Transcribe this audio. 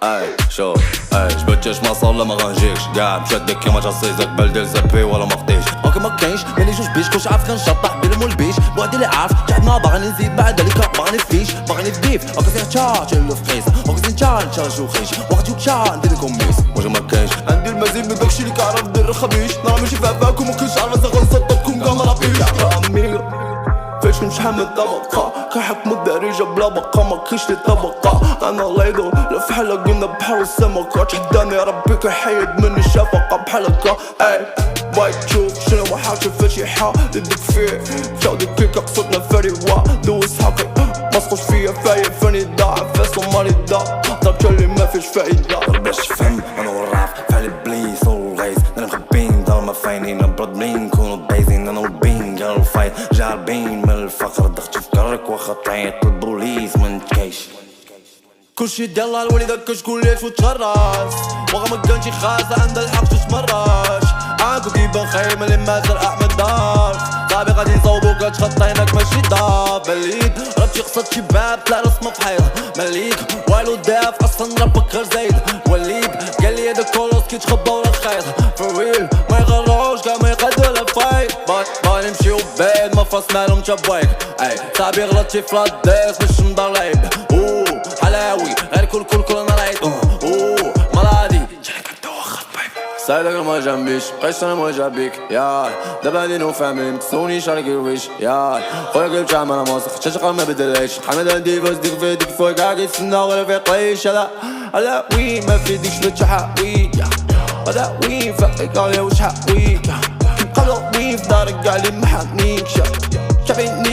اي شوف اي جبدتش ما صار ما غنجيكش كاع مشدك كيما جاصيزك بلدي زبي ولا ما خديش اوكي ما كاينش مالي جوج بيش كلشي عارف كنشطح بيلم والبيش بوعدي اللي عارف قعدنا باغي نزيد بعد عليك باغي نفيش باغي نبيف اوكي فيها تشارج اللي في قيس اوكي زين نشارجو خيش وقت يوكشا ندير لكم ميس واش ما كاينش عندي المزيد من داكشي اللي كعرف ندير الخبيش نرا ماشي فاكم ومكنش عارف غنصدقكم كاع ما رابيش فاش نشحال من طبقة كنحكمو الدارجة بلا بقا ما كاينش لي طبقة انا لايدو الفحلة قلنا بحال السمكة تحداني ربي كيحيد مني الشفقة بحال هكا اي باغي تشوف شنو ما حاجة فاشي حا يدك فيه شاودي كيكا قصدنا فريوا دوز حقي مسقوش فيا فايا فاني ضاعف فاسو مالي ضاع ضربت اللي ما فيش فايدة باش تفهم انا والراب فعلي بليس والغيظ انا مخبين دار ما فاينين براد مين كونو بايزين انا والبين قالو الفايت جاربين من الفقر ضغط فكرك واخا طيط البوليس منتكايش كلشي ديال الوليدة كتقول ليش وتغرس واغا ما كانش خاصة عندها الحق تتمرش عاكو كيبان خايم اللي مازال احمد دار صاحبي غادي نصوبو كتخطينك ماشي دار بليد ربتي قصد شي باب طلع رسمه في حيط مليك والو داف اصلا ربك غير زايد وليد قالي هذا كولوس كيتخبى ورا الخيط فرويل ما يغروش كاع ما يقدر الفايت باغي نمشيو بعيد ما فاس مالهم تبويك اي صاحبي غلطتي في لاديس باش نضر لعيب حلاوي غير كل انا رايت مرادي جاك دوخ بايب سايدك ما جنبيش بقيتش انا ما جابيك يا دابا هادي نو فاهمين متسونيش على كيرويش يا خويا قلب تعمل انا موسخ تشقى ما بدلهاش حمد عندي فاز ديك في ديك فوق كاع كيتسنى غير في قيش هلا وين ما في ديكش لتحاوي هلا وين فاقك عليا وش حاوي قبل وين في دارك كاع اللي محاميك شافيني